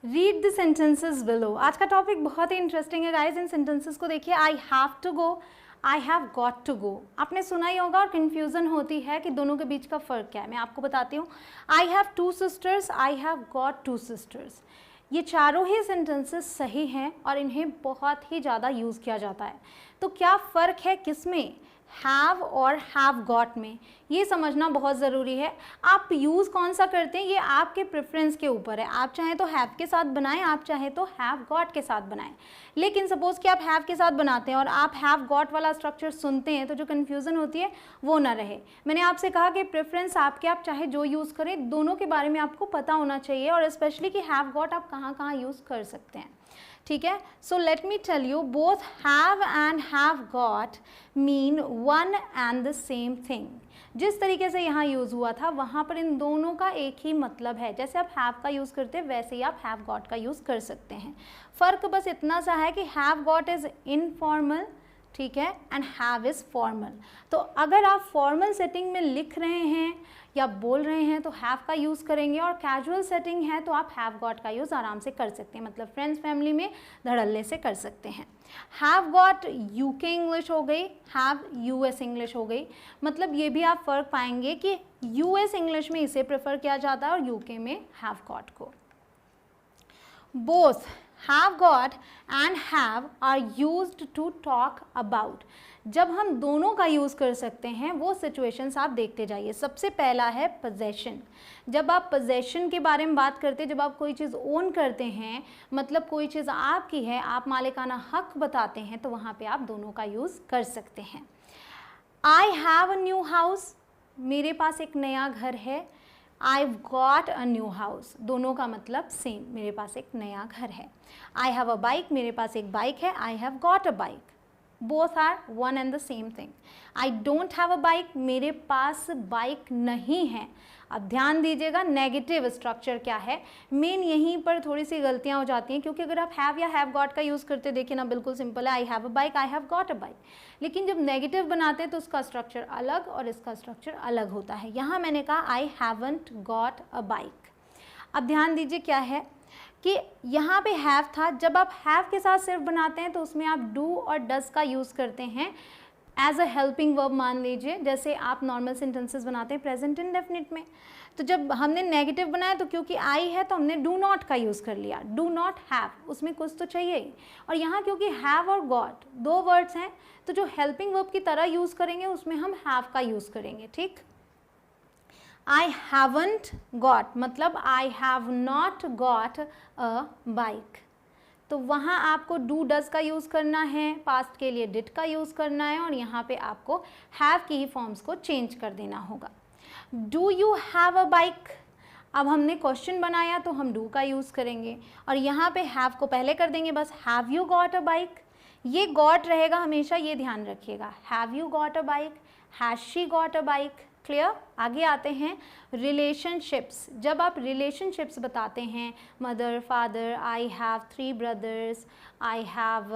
Read the sentences below. आज का topic बहुत ही इंटरेस्टिंग है गाइस। इन सेंटेंसेस को देखिए। I have to go, I have got to go. आपने सुना ही होगा और कन्फ्यूज़न होती है कि दोनों के बीच का फ़र्क क्या है। मैं आपको बताती हूँ। आई have 2 sisters, I have got 2 sisters. ये चारों ही सेंटेंसेस सही हैं और इन्हें बहुत ही ज़्यादा यूज़ किया जाता है। तो क्या फ़र्क है किस में, हैव और हैव गॉट में, ये समझना बहुत ज़रूरी है। आप यूज़ कौन सा करते हैं ये आपके प्रेफरेंस के ऊपर है। आप चाहें तो हैव के साथ बनाएं, आप चाहें तो हैव गॉट के साथ बनाएं। लेकिन सपोज़ कि आप हैव के साथ बनाते हैं और आप हैव गॉट वाला स्ट्रक्चर सुनते हैं तो जो कन्फ्यूज़न होती है वो ना रहे। मैंने आपसे कहा कि प्रेफरेंस आपके, आप चाहे जो यूज़ करें, दोनों के बारे में आपको पता होना चाहिए और स्पेशली कि हैव गॉट आप कहाँ कहाँ यूज़ कर सकते हैं। ठीक है। So let me tell you, both have and have got mean one and the same thing. जिस तरीके से यहाँ यूज़ हुआ था वहाँ पर इन दोनों का एक ही मतलब है। जैसे आप हैव का यूज़ करते हैं वैसे ही आप हैव गॉट का यूज़ कर सकते हैं। फ़र्क बस इतना सा है कि हैव गॉट इज़ इनफॉर्मल, ठीक है, एंड हैव इज़ फॉर्मल। तो अगर आप फॉर्मल सेटिंग में लिख रहे हैं या बोल रहे हैं तो हैव का यूज़ करेंगे, और कैजुअल सेटिंग है तो आप हैव गॉट का यूज़ आराम से कर सकते हैं, मतलब फ्रेंड्स फैमिली में धड़ल्ले से कर सकते हैं। हैव गॉट यूके इंग्लिश हो गई, हैव यूएस इंग्लिश हो गई। मतलब ये भी आप फ़र्क पाएंगे कि यूएस इंग्लिश में इसे प्रेफर किया जाता है और यूके में हैव गॉट को। Both have got and have are used to talk about। जब हम दोनों का यूज़ कर सकते हैं वो सिचुएशंस आप देखते जाइए। सबसे पहला है पोजेशन। जब आप पोजेशन के बारे में बात करते हैं, जब आप कोई चीज़ ओन करते हैं, मतलब कोई चीज़ आपकी है, आप मालिकाना हक बताते हैं, तो वहाँ पे आप दोनों का यूज़ कर सकते हैं। I have a new house, मेरे पास एक नया घर है। I've got a new house, दोनों का मतलब सेम, मेरे पास एक नया घर है। I have a bike, मेरे पास एक बाइक है। I have got a bike, both are one and the same thing। I don't have a bike, मेरे पास बाइक नहीं है। अब ध्यान दीजिएगा नेगेटिव स्ट्रक्चर क्या है, मेन यहीं पर थोड़ी सी गलतियां हो जाती हैं, क्योंकि अगर आप हैव या हैव गॉट का यूज़ करते देखिए ना, बिल्कुल सिंपल है, I have a bike, I have got a bike. लेकिन जब नेगेटिव बनाते हैं तो उसका स्ट्रक्चर अलग और इसका स्ट्रक्चर अलग होता है। यहाँ मैंने कहा आई हैवंट गॉट अ बाइक। अब ध्यान दीजिए क्या है कि यहाँ पे हैव था, जब आप हैव के साथ सिर्फ बनाते हैं तो उसमें आप डू और डज का यूज़ करते हैं एज अ हेल्पिंग वर्ब मान लीजिए। जैसे आप नॉर्मल सेंटेंसेस बनाते हैं प्रेजेंट इंडेफिनिट में, तो जब हमने नेगेटिव बनाया तो क्योंकि आई है तो हमने डू नॉट का यूज़ कर लिया। डू नॉट हैव, उसमें कुछ तो चाहिए ही। और यहाँ क्योंकि हैव और गॉट दो वर्ड्स हैं तो जो हेल्पिंग वर्ब की तरह यूज़ करेंगे उसमें हम हैव का यूज़ करेंगे। ठीक। आई हैवंट गॉट मतलब I have not got a bike, तो वहाँ आपको डू डज का यूज़ करना है, पास्ट के लिए डिड का यूज़ करना है, और यहाँ पे आपको हैव की ही फॉर्म्स को चेंज कर देना होगा। Do you have a bike, अब हमने क्वेश्चन बनाया तो हम डू का यूज़ करेंगे और यहाँ पे हैव को पहले कर देंगे बस। Have you got a bike, ये गॉट रहेगा हमेशा, ये ध्यान रखिएगा। Have you got a bike, has she got a bike. Clear. आगे आते हैं रिलेशनशिप्स। जब आप रिलेशनशिप्स बताते हैं, mother father, I have 3 brothers, I have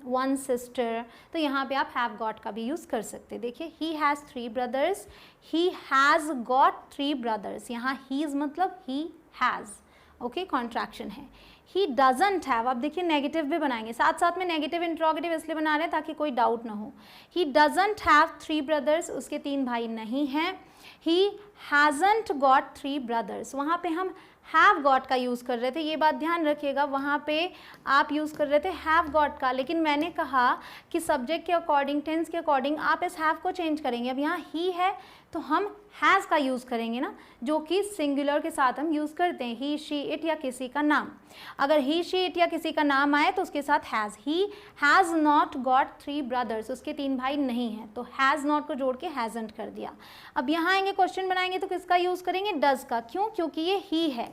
1 sister, तो यहाँ पे आप हैव गॉट का भी यूज़ कर सकते हैं। देखिए he has 3 brothers, he has got 3 brothers. यहाँ हीज़ मतलब ही हैज़, ओके, कॉन्ट्रैक्शन है। ही डजंट हैव, अब देखिए नेगेटिव भी बनाएंगे, साथ साथ में नेगेटिव इंट्रोगेटिव इसलिए बना रहे हैं ताकि कोई डाउट ना हो। ही डजंट हैव 3 ब्रदर्स, उसके 3 भाई नहीं हैं। ही हैजंट गॉट 3 ब्रदर्स, वहाँ पे हम हैव गॉट का यूज़ कर रहे थे, ये बात ध्यान रखिएगा। वहाँ पे आप यूज़ कर रहे थे हैव गॉट का, लेकिन मैंने कहा कि सब्जेक्ट के अकॉर्डिंग, टेंस के अकॉर्डिंग आप इस हैव को चेंज करेंगे। अब यहाँ ही है तो हम हैज़ का यूज़ करेंगे ना, जो कि सिंगुलर के साथ हम यूज़ करते हैं, ही शी इट या किसी का नाम। अगर ही शी इट या किसी का नाम आए तो उसके साथ has. He has not got 3 brothers, उसके 3 भाई नहीं हैं, तो हैज़ नॉट को जोड़ के हैज़ंट कर दिया। अब यहाँ आएंगे क्वेश्चन बनाएंगे तो किसका यूज़ करेंगे, डज का। क्यों, क्योंकि ये ही है।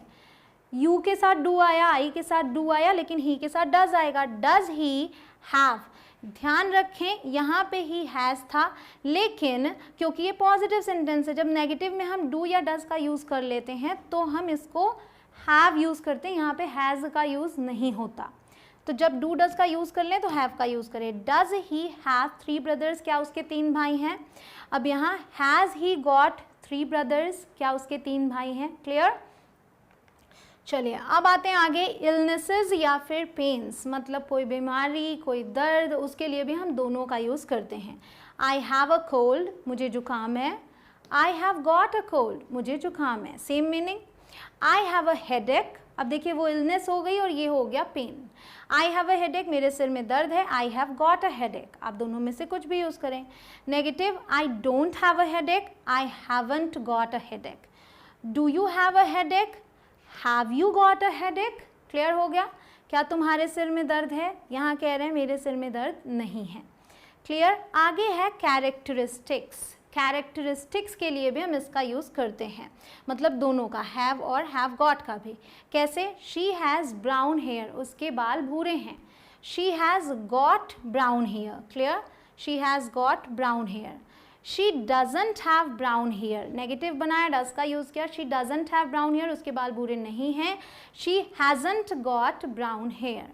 यू के साथ डू आया, आई के साथ डू आया, लेकिन ही के साथ डज आएगा। डज ही हैव, ध्यान रखें यहाँ पे ही हैज़ था, लेकिन क्योंकि ये पॉजिटिव सेंटेंस है, जब नेगेटिव में हम डू या डज का यूज़ कर लेते हैं तो हम इसको हैव यूज़ करते हैं, यहाँ पे हैज़ का यूज़ नहीं होता। तो जब डू डज का यूज़ कर लें तो हैव का यूज़ करें। डज ही हैव 3 ब्रदर्स, क्या उसके 3 भाई हैं। अब यहाँ हैज़ ही गॉट 3 ब्रदर्स, क्या उसके 3 भाई हैं। क्लियर। चलिए अब आते हैं आगे, इलनेसेस या फिर पेन्स, मतलब कोई बीमारी, कोई दर्द, उसके लिए भी हम दोनों का यूज़ करते हैं। आई हैव अ कोल्ड, मुझे जुकाम है। I have got a cold, मुझे जुकाम है, same meaning. I have a headache, अब देखिए वो इलनेस हो गई और ये हो गया pain. I have a headache, मेरे सिर में दर्द है। I have got a headache, आप दोनों में से कुछ भी यूज़ करें। Negative, I don't have a headache, I haven't got a headache. Do you have a headache, have you got a headache. Clear हो गया, क्या तुम्हारे सिर में दर्द है, यहाँ कह रहे हैं मेरे सिर में दर्द नहीं है। क्लियर। आगे है कैरेक्टरिस्टिक्स, कैरेक्टरिस्टिक्स के लिए भी हम इसका यूज़ करते हैं, मतलब दोनों का, हैव और हैव गॉट का भी। कैसे, शी हैज़ ब्राउन हेयर, उसके बाल भूरे हैं। She has got brown hair, clear, she has got brown hair. She doesn't have brown hair, negative बनाया, डज का यूज़ किया। She doesn't have brown hair, उसके बाल भूरे नहीं हैं। She hasn't got brown hair.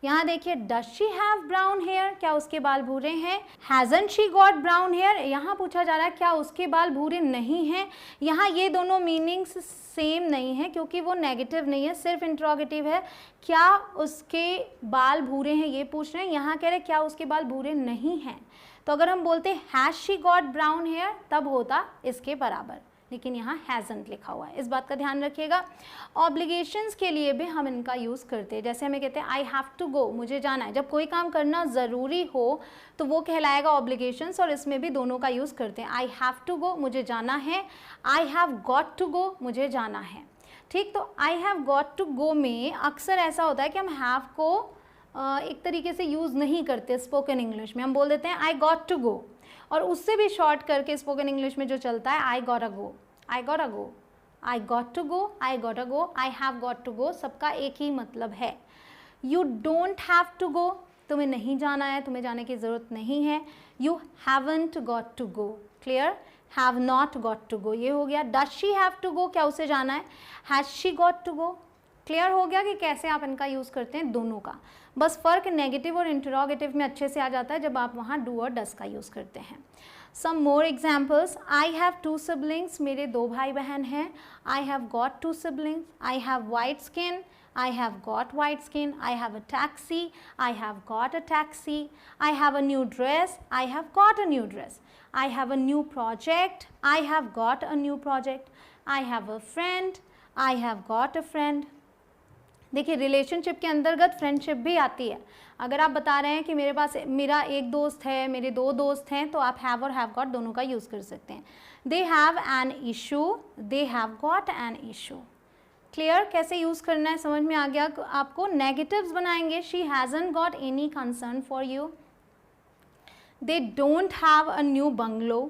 यहाँ देखिए, does she have brown hair, क्या उसके बाल भूरे हैं। Hasn't she got brown hair, यहाँ पूछा जा रहा है क्या उसके बाल भूरे नहीं हैं। यहाँ ये दोनों मीनिंग्स सेम नहीं है क्योंकि वो नेगेटिव नहीं है, सिर्फ इंट्रोगेटिव है। क्या उसके बाल भूरे हैं ये पूछ रहे हैं, यहाँ कह रहे क्या उसके बाल भूरे नहीं हैं। तो अगर हम बोलते has she got brown hair तब होता इसके बराबर, लेकिन यहाँ हैज़ंट लिखा हुआ है, इस बात का ध्यान रखिएगा। ऑब्लिगेशंस के लिए भी हम इनका यूज़ करते हैं, जैसे हमें कहते हैं आई हैव टू गो, मुझे जाना है। जब कोई काम करना ज़रूरी हो तो वो कहलाएगा ऑब्लिगेशंस, और इसमें भी दोनों का यूज़ करते हैं। आई हैव टू गो, मुझे जाना है। I have got to go, मुझे जाना है। ठीक, तो I have got to go में अक्सर ऐसा होता है कि हम हैव को एक तरीके से यूज़ नहीं करते स्पोकन इंग्लिश में, हम बोल देते हैं आई गॉट टू गो, और उससे भी शॉर्ट करके स्पोकन इंग्लिश में जो चलता है I got a go, I got a go, I got to go, I got a go, I have got to go, सबका एक ही मतलब है। You don't have to go, तुम्हें नहीं जाना है, तुम्हें जाने की ज़रूरत नहीं है। You haven't got to go, clear, have not got to go, ये हो गया। Does she have to go, क्या उसे जाना है। Has she got to go, clear हो गया कि कैसे आप इनका यूज़ करते हैं दोनों का। बस फ़र्क नेगेटिव और इंटरोगेटिव में अच्छे से आ जाता है जब आप वहाँ डू और डस का यूज़ करते हैं। Some more examples, I have 2 siblings, मेरे 2 भाई बहन हैं। I have got 2 siblings. I have white skin, I have got white skin. I have a taxi. I have got a taxi. I have a new dress. I have got a new dress. I have a new project. I have got a new project. I have a friend. I have got a friend. देखिए, relationship के अंतर्गत friendship भी आती है। अगर आप बता रहे हैं कि मेरे पास मेरा एक दोस्त है, मेरे 2 दोस्त हैं, तो आप हैव और हैव गॉट दोनों का यूज़ कर सकते हैं। They have an issue, they have got an issue. Clear, कैसे यूज़ करना है समझ में आ गया आपको। नेगेटिव्स बनाएंगे, she hasn't got any concern for you. They don't have a new bungalow.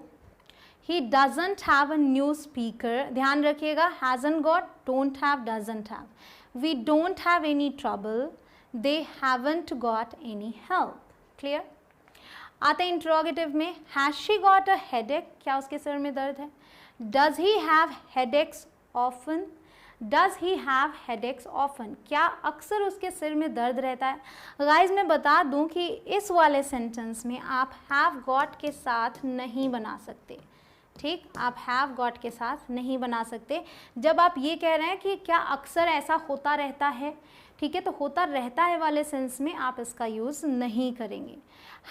He doesn't have a new speaker. ध्यान रखिएगा, hasn't got, don't have, doesn't have. We don't have any trouble. They haven't got any help. Clear? आते हैं interrogative में, Has she got a headache? क्या उसके सिर में दर्द है। Does he have headaches often? Does he have headaches often? क्या अक्सर उसके सिर में दर्द रहता है। गाइज मैं बता दूं कि इस वाले सेंटेंस में आप have got के साथ नहीं बना सकते। ठीक, आप हैव गॉट के साथ नहीं बना सकते। जब आप ये कह रहे हैं कि क्या अक्सर ऐसा होता रहता है, ठीक है, तो होता रहता है वाले सेंस में आप इसका यूज़ नहीं करेंगे।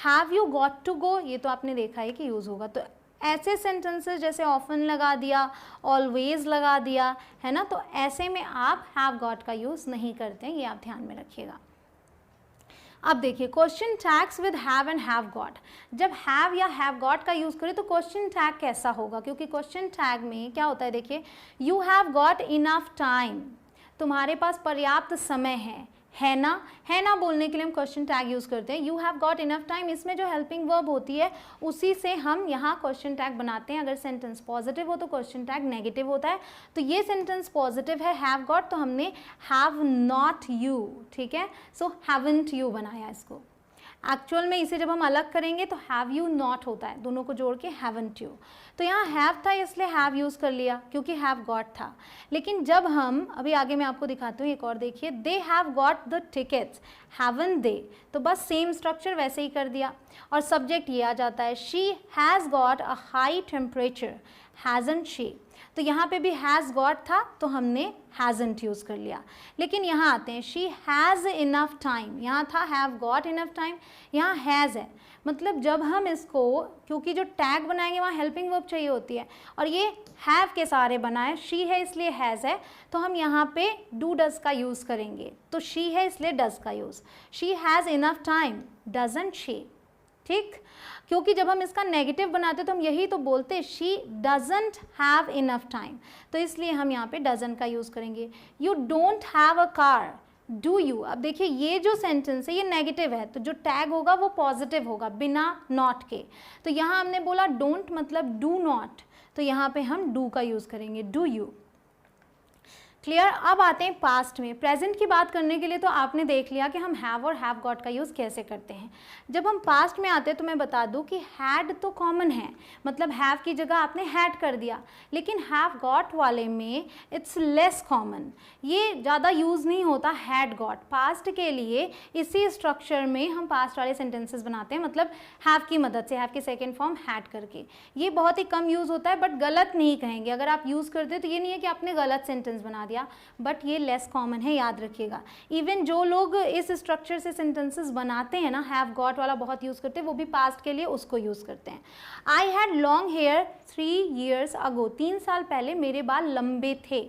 Have you got to go, ये तो आपने देखा है कि यूज़ होगा। तो ऐसे सेंटेंसेस जैसे ऑफन लगा दिया, ऑलवेज लगा दिया, है ना, तो ऐसे में आप हैव गॉट का यूज़ नहीं करते हैं, ये आप ध्यान में रखिएगा। अब देखिए, question tags with have and have got. जब हैव या हैव गॉट का यूज़ करें तो क्वेश्चन टैग कैसा होगा, क्योंकि क्वेश्चन टैग में क्या होता है, देखिए, you have got enough time, तुम्हारे पास पर्याप्त समय है ना। है ना बोलने के लिए हम क्वेश्चन टैग यूज़ करते हैं। You have got enough time, इसमें जो हेल्पिंग वर्ब होती है उसी से हम यहाँ क्वेश्चन टैग बनाते हैं। अगर सेंटेंस पॉजिटिव हो तो क्वेश्चन टैग नेगेटिव होता है। तो ये सेंटेंस पॉजिटिव है, हैव गॉट, तो हमने हैव नॉट यू, ठीक है, सो हैवंट यू बनाया इसको। एक्चुअल में इसे जब हम अलग करेंगे तो हैव यू नॉट होता है, दोनों को जोड़ के हैवंट यू। तो यहाँ हैव था इसलिए हैव यूज़ कर लिया क्योंकि हैव गॉट था। लेकिन जब हम अभी आगे मैं आपको दिखाती हूँ एक और, देखिए, they have got the tickets, haven't they, तो बस सेम स्ट्रक्चर वैसे ही कर दिया और सब्जेक्ट ये आ जाता है। She has got a high temperature, hasn't she. तो यहाँ पे भी हैज़ गॉट था तो हमने हैज़ंट यूज़ कर लिया। लेकिन यहाँ आते हैं, शी हैज़ इनफ टाइम, यहाँ था हैव गॉट इनफ टाइम, यहाँ हैज़ है। मतलब जब हम इसको, क्योंकि जो टैग बनाएंगे वहाँ हेल्पिंग वर्ब चाहिए होती है और ये हैव के सहारे बना है, शी है इसलिए हैज़ है, तो हम यहाँ पे डू डज़ का यूज़ करेंगे। तो शी है इसलिए डज़ का use, she has enough time doesn't she. ठीक, क्योंकि जब हम इसका नेगेटिव बनाते तो हम यही तो बोलते, she doesn't have enough time, तो इसलिए हम यहाँ पे डजंट का यूज़ करेंगे। You don't have a car, do you. अब देखिए ये जो सेंटेंस है ये नेगेटिव है, तो जो टैग होगा वो पॉजिटिव होगा बिना नॉट के। तो यहाँ हमने बोला डोंट मतलब डू नॉट, तो यहाँ पे हम डू का यूज़ करेंगे, डू यू। क्लियर। अब आते हैं पास्ट में। प्रेजेंट की बात करने के लिए तो आपने देख लिया कि हम हैव और हैव गॉट का यूज़ कैसे करते हैं। जब हम पास्ट में आते हैं तो मैं बता दूं कि हैड तो कॉमन है, मतलब हैव की जगह आपने हैड कर दिया, लेकिन हैव गॉट वाले में इट्स लेस कॉमन, ये ज़्यादा यूज़ नहीं होता हैड गॉट। पास्ट के लिए इसी स्ट्रक्चर में हम पास्ट वाले सेंटेंसेस बनाते हैं, मतलब हैव की मदद से, हैव की सेकेंड फॉर्म हैड करके। ये बहुत ही कम यूज़ होता है, बट गलत नहीं कहेंगे। अगर आप यूज़ करते तो ये नहीं है कि आपने गलत सेंटेंस बना दिया, बट ये लेस कॉमन है, याद रखिएगा। इवन जो लोग इस स्ट्रक्चर से सेंटेंसेस बनाते हैं ना, हैव गॉट वाला बहुत यूज़ करते हैं, वो भी पास्ट के लिए उसको यूज़ करते हैं। I had long hair 3 years ago, 3 साल पहले मेरे बाल लंबे थे।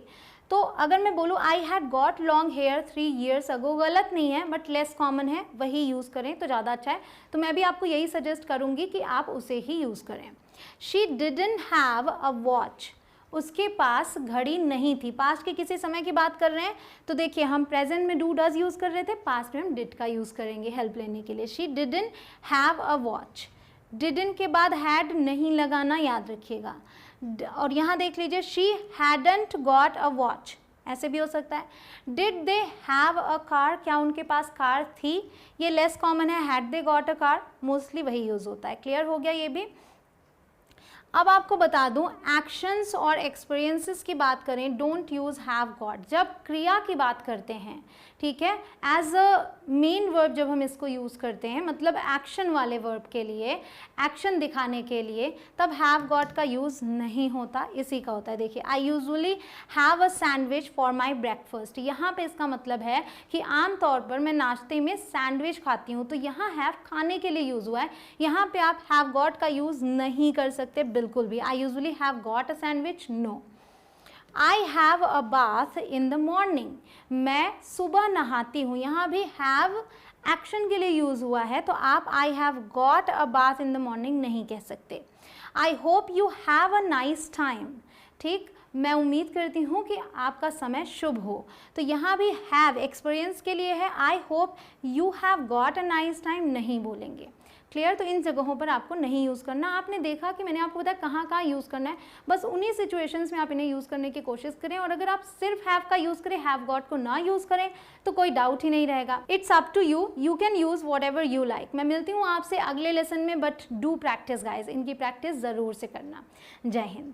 तो अगर मैं बोलूँ I had got long hair 3 years ago, गलत नहीं है, बट लेस कॉमन है, वही यूज़ करें तो ज़्यादा अच्छा है। तो मैं भी आपको यही सजेस्ट करूँगी कि आप उसे ही यूज़ करें। She didn't have a watch, उसके पास घड़ी नहीं थी। पास्ट के किसी समय की बात कर रहे हैं, तो देखिए हम प्रेजेंट में डू डज यूज़ कर रहे थे, पास्ट में हम डिड का यूज़ करेंगे हेल्प लेने के लिए। She didn't have a watch, didn't के बाद हैड नहीं लगाना, याद रखिएगा। और यहाँ देख लीजिए she hadn't got a watch, ऐसे भी हो सकता है। Did they have a car, क्या उनके पास कार थी, ये लेस कॉमन है। Had they got a car, mostly वही यूज़ होता है। क्लियर हो गया ये भी। अब आपको बता दूं, एक्शंस और एक्सपीरियंसेस की बात करें, डोंट यूज़ हैव गॉट। जब क्रिया की बात करते हैं, ठीक है, एज अ मेन वर्ब जब हम इसको यूज़ करते हैं, मतलब एक्शन वाले वर्ब के लिए, एक्शन दिखाने के लिए, तब हैव गॉट का यूज़ नहीं होता, इसी का होता है। देखिए आई usually have a sandwich for my breakfast, यहाँ पे इसका मतलब है कि आम तौर पर मैं नाश्ते में सैंडविच खाती हूँ, तो यहाँ हैव खाने के लिए यूज़ हुआ है। यहाँ पे आप हैव गॉट का यूज़ नहीं कर सकते बिल्कुल भी। I usually have got a sandwich, no. I have a bath in the morning, मैं सुबह नहाती हूँ, यहाँ भी हैव एक्शन के लिए यूज़ हुआ है, तो आप आई have got a bath in the morning नहीं कह सकते। I hope you have a nice time, ठीक, मैं उम्मीद करती हूँ कि आपका समय शुभ हो, तो यहाँ भी हैव एक्सपीरियंस के लिए है। I hope you have got a nice time नहीं बोलेंगे। क्लियर। तो इन जगहों पर आपको नहीं यूज़ करना। आपने देखा कि मैंने आपको बताया कहाँ कहाँ यूज़ करना है, बस उन्हीं सिचुएशंस में आप इन्हें यूज़ करने की कोशिश करें। और अगर आप सिर्फ हैव का यूज़ करें, हैव गॉट को ना यूज़ करें, तो कोई डाउट ही नहीं रहेगा। It's up to you, you can use whatever you like. मैं मिलती हूँ आपसे अगले लेसन में, बट डू प्रैक्टिस गाइज, इनकी प्रैक्टिस ज़रूर से करना। जय हिंद।